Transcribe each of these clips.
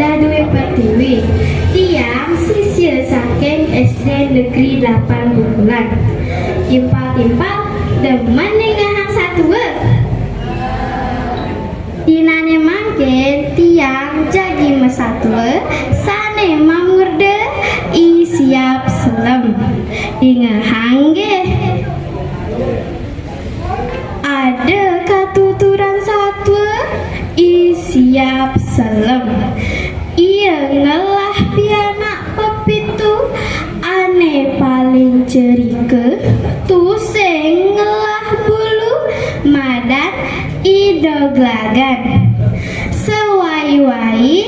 dah duwe pertiwi. Tiang sisir saking SD Negeri 8 Bukulan. Timpal-timpal demen dengan satu. Dinane mangke tiang jagi mesatwe sane mamurde I siap selem ingahangge ada katuturan satwe I siap selem ia ngelah pianak pepitu ane paling cerike tu sing ngelah bulu madan ido glagan sewai-wai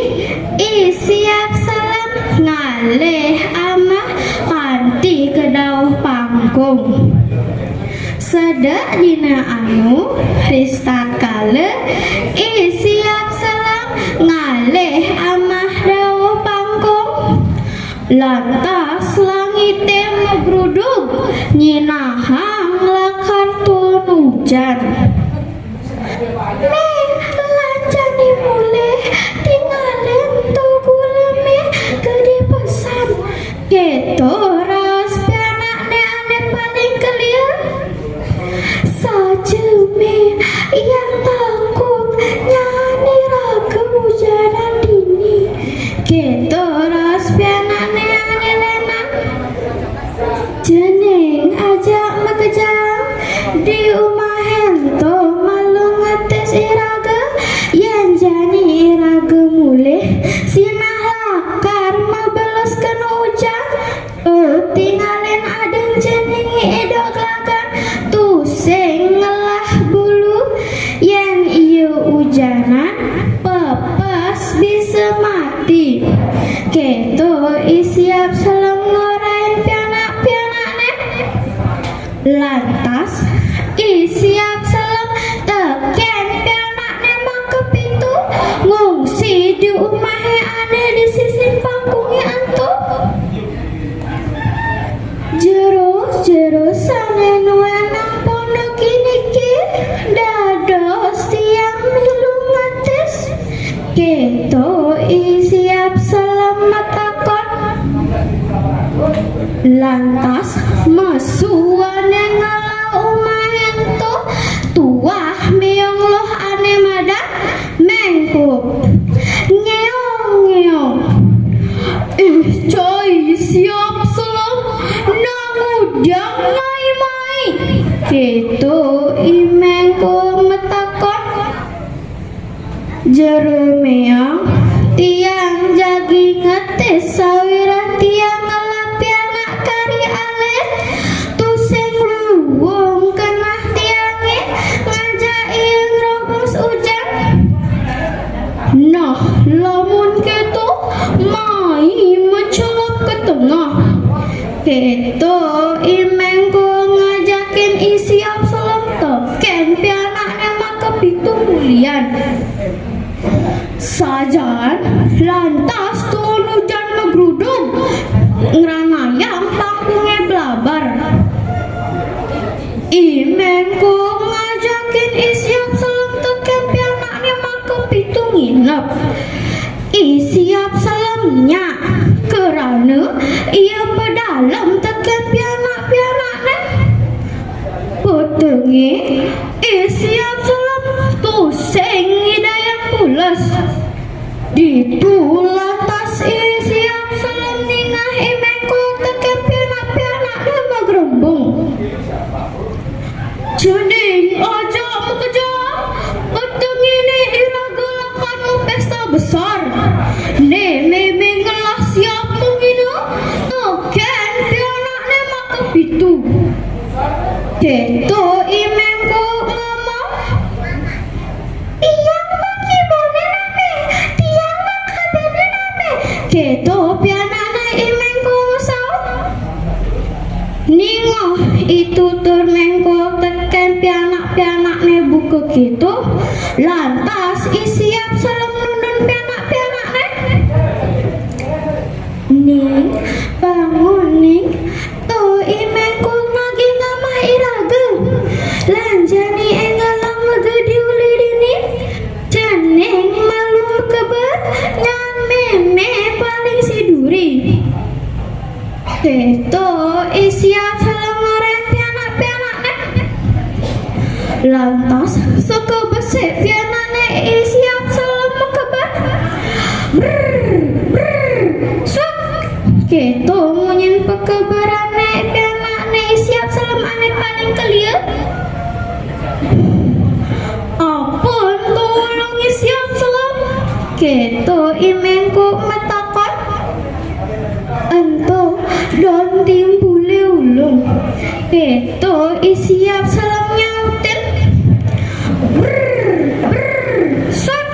I siap salam ngalih amah kanti kedau pangkung sedek dina anu ristat kale I siap salam ngalih amah dau pangkung lantas langite megrudug nyinahang lakar tuan hujan me lancani mulih tinggalin to guleme gede pesan gitu ras pianakne ane paling kelia saja me yang takut nyanyi raga hujanan dini gitu ras pianakne ane lenan jeneng ajak makejang di rumah hento iraga yang jani iraga mulih sinah lakar mabelaskan hujan tinggalin adeng jeneng edok lagan tu sing ngelah bulu yang iyo hujanan pepas bisa mati keto isiap salam ngorain pianak-pianakne lantas isiap salam teken ngungsi di umahe ane di sisi pangkungi antu jerus sane nuenang pondok iniki dados tiang milu ngatis keto isiap selamat takon lantas mesuane ngalau umahe antu tuah miong loh ane madak mengkup ngeong-ngeong coy siap selam nangudang mai-mai gitu imengku metakon jerumeong tiang jagi ngetes sawira tiang ngelapi anak kari alet tu sing luwung kenah tiange ngajain robos ujan nah lamun keto mai mencolok ke tengah keto imengku ngajakin isi absolom token pianaknya maka pitu mulian sajan lantas tuan hujan megrudung ngeranayam pangkungnya blabar imengku ngajakin isi absolom token pianaknya maka pitu nginep siap salamnya kerana ia pedalam tekan pianak-pianaknya petengi siap salam tu sing hidayah pulas ditulantas siap salam ningah imengku tekan pianak-pianaknya magrembung jening aja mekejam petengi ni iragalakan pesta besar ne memang ngelah siap menghina token pianaknya maka pitu keto imengku ngomong tiang maki boleh rame tiang maka boleh rame keto pianaknya imengku musau ningoh itu turmengku teken pianak-pianaknya buku gitu lantas isiap salam nunun pianak-pianaknya ning bangun ning tuh imengku lagi ngamah iraga lanjani engalang lagi diuli dini jeneng malu keber nyame Lantas sekebesek pianane siap salam kebar. Sok keto munyin pekebarane pianane siap salam ane paling kelia. Apun tolong siap salam keto imengku metakon. Ento don timbule ulung keto siap salam nyautin. Sok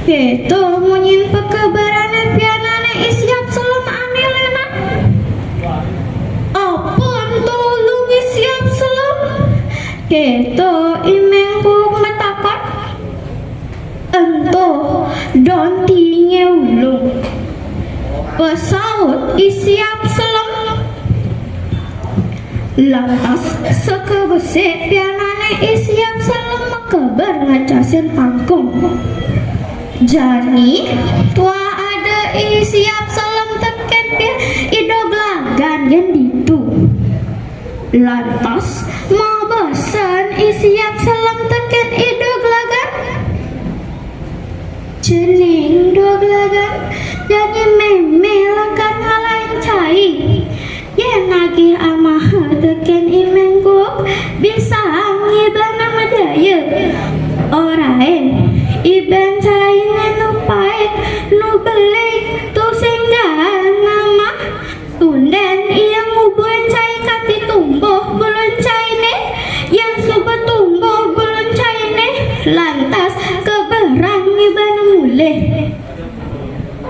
keto munyin pekebarane pianane siap salam ane lena. Apun tolong siap salam keto imengku metakon. Ento don tinge ulung pesaut siap salam. Lantas sekebesek pianane siap salam kebar ngacasin pangkung. Jani tua ada siap salam teken pia idoglagan yang ditu. Lantas mau bosan siap salam teken idoglagan. Cening doglagan jadi memelakan ngalain cai. Ya nagih amah teken imengku bisa ngiban nama daya. Orain iban cai nu pait nu belik tu singgahan nama. Tunden yang ngubuin cai kati tumbuh belum cai ne. Yang subuh tumbuh belum cai ne. Lantas keberang iban mulai.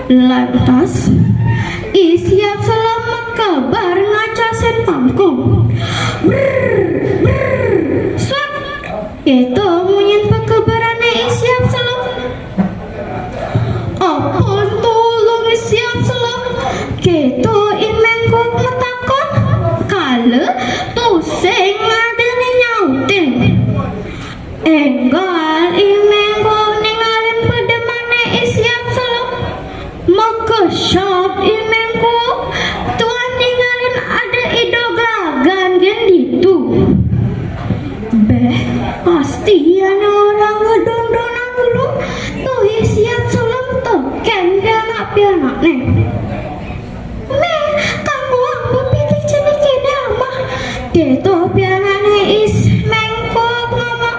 Lantas siap selama kabar ngacasin pangkung. Swat itu munyin pekebarane siap selam. Apun tolong siap selam keto imengku metakon. Kala tuseng ngadene nyautin. Enggal imengku ningalin pedemane siap selam. Maka syab imengku tuan ningalin ada idoglagan genditu. Beh pasti ana orang ngedon-donan dulu. Tuh siap salam token pianak ne. Me kamu ambo pilih jenis kene amah. Keto pianane mengko mama.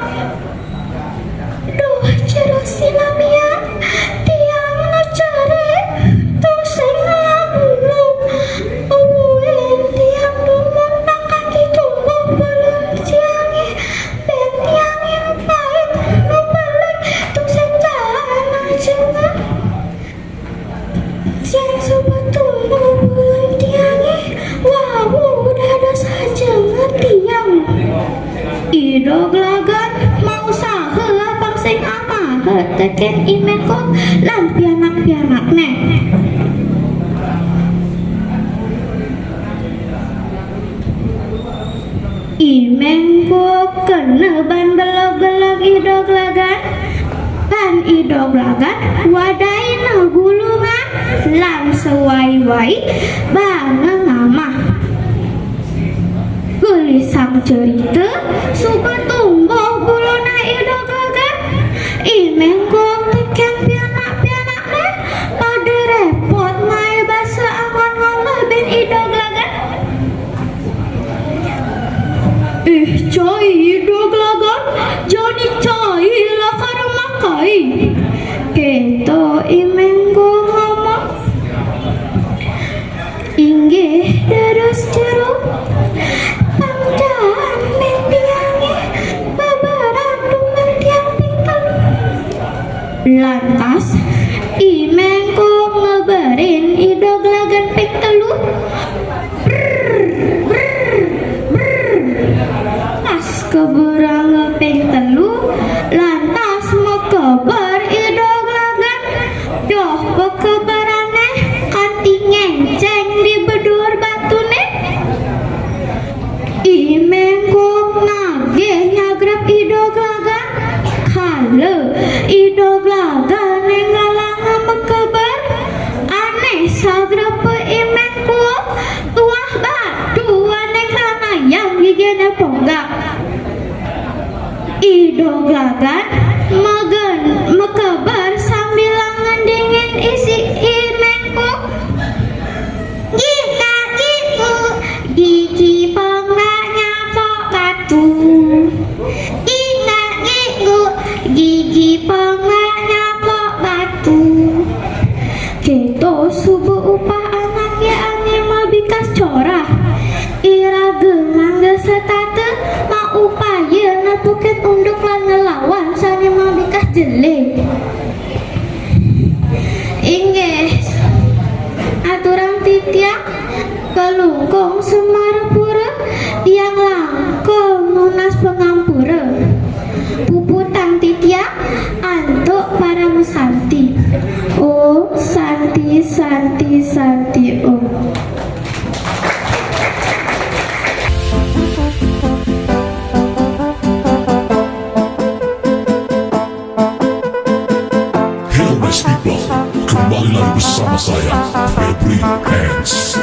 Duh cerah sinamia tiang na cari. Tuh saya belum uwin tiang dumon nang kaki tumbuh belum tiangi. Ben tiang yang pahit nu balik tuh senjalan aja nggak. Tiang sobat tumbuh belum tiangi. Wow udah ada saja nggak tiang. Idoglagan mau sahe lapang sing amah teken imengko lan pianak-pianak ne. Imengko kena ban belag-belag idoglagan. Ban idoglagan wadai na gulungan lan sewai-wai bana ngamah. Gelisang cerita suka tumbuh buluna idoglagan. Imengko teken pianak-pianak ne pada repot ngai bahasa angan ngolah ben idoglagan. Cai idoglagan jadi cai lah karena makai. Keto imengko ngomong. Inggih dados jeruk pangdam mendiangi babaran dengan tiang pintel. Lantas imengko ngebarin idoglagan ping telu. Pas keberang ping telu lantas mekebar idoglagan. Doh pekebarane kanti ngenceng di bedur batune. Imengko nagih nyagrap idoglagan. Kala idoglagan ngalang mekebar. Aneh sagrap imengko tuah batu aneh kana yang gigene ponggak. idoglagan mekebar sambil ngendingin isi imenku. Gita ibu gigi penggaknya pok batu. Gita ibu gigi penggaknya pok batu. Keto subuh upah anak ya angin mabikas corah. Ira gemang gesetate ma upaya napukin unduk lan ngelawan sani mabikas jelek. Inggih aturang titiak kelungkung semarapura yang langkung nunas pengampura. Puputang titiak antuk para mesanti. Oh santi santi santi oh. Hello nice people, kembali lagi bersama saya Febri Hands.